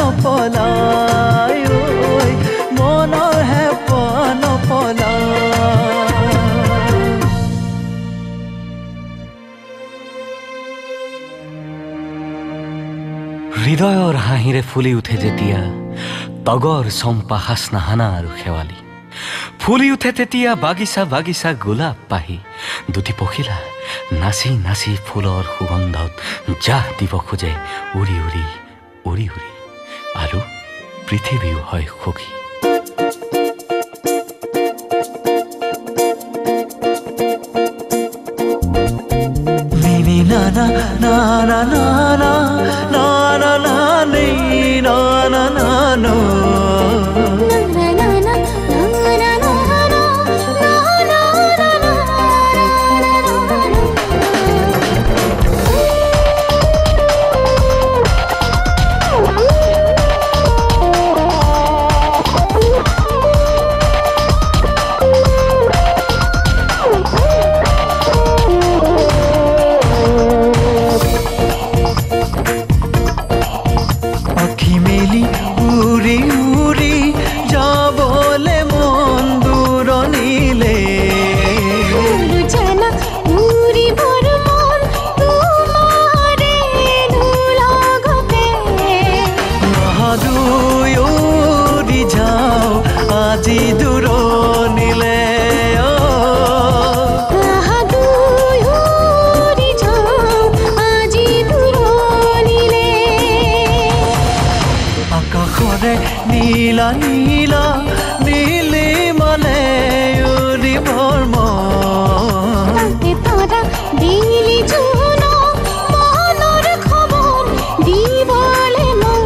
নপলায় মনৰ হেঁপাহ নপলায়। হৃদয়ৰ হাঁহিৰে ফুলি উঠে যেতিয়া তগৰ চম্পা হাচনাহানা আৰু শেৱালি, ফুলি উঠে তেতিয়া বাগিচা বাগিচা গোলাপ পাহি, দুটি পখিলা নাচি নাচি ফুলৰ সুগন্ধত জাহ দিব খোজে উৰি উৰি উৰি উৰি, আৰু পৃথিৱীও হয় সুখী। Na na na na na na na na na na na na na নীলা নীলা নীলিমালে উৰিবৰ মন, তৰা দিলি জোন মনৰ খবৰ দিবলে মন।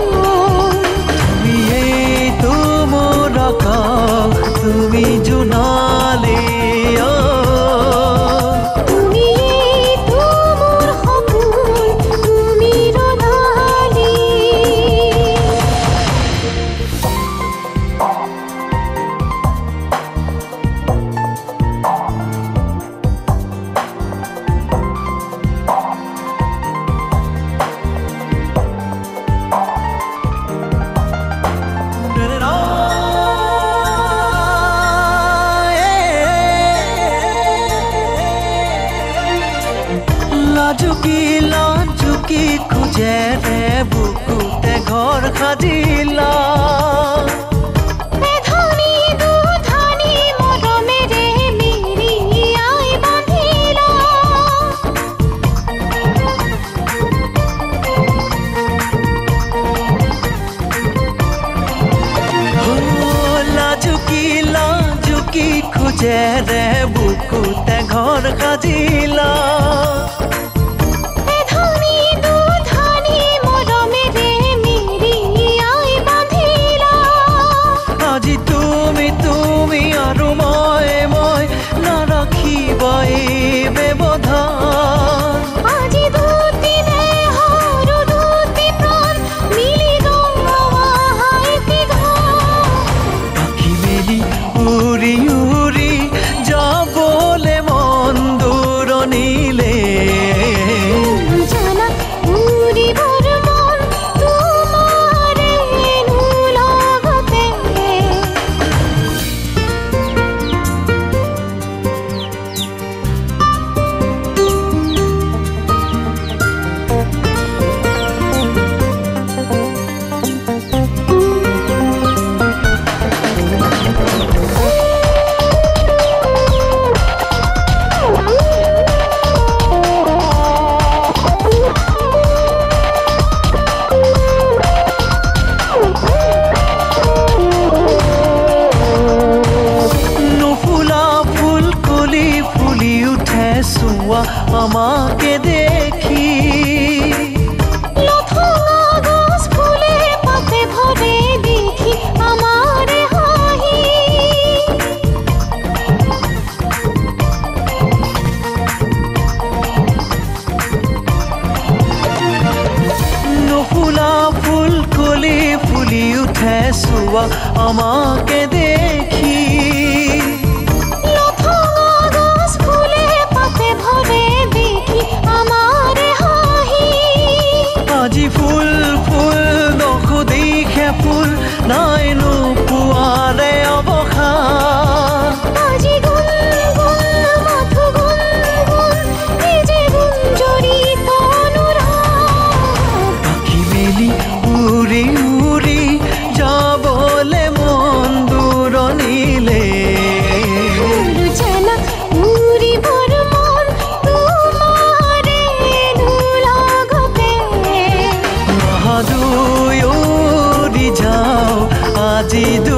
তুমিয়েইতো মোৰ আকাশ, তুমি জোনালী, তুমিয়েইতো মোৰ সপোন, তুমি ৰঙালী। লাজুকী লাজুকী খোজেৰে বুকুতে ঘৰ সাজিলা, ধনী দুধনী মৰমেৰে মেৰিয়াই বান্ধিলা। লাজুকী লাজুকী খোজেৰে বুকুতে ঘৰ সাজিলা, আজি তুমি তুমি আৰু মই নাৰাখিবাই ব্যৱধান। আজি দুটি দেহ আৰু দুটি প্ৰাণ মিলি গমাহাইতি ঘৰ, আঁকি মেলি উৰি উৰি যাবলে মন দূৰণিলে, জানা উৰিবৰ মন তোমাৰেনো লগতে। ফুলি উঠে চোৱা আমাকে দেখি, লথঙা গছ ফুলে পাতে ভৰে দেখি আমাৰে হাঁহি। নুফুলা ফুলকলি ফুলি উঠে চোৱা আমাকে দেখি, আজি ফুল ফুল নখুদি আজি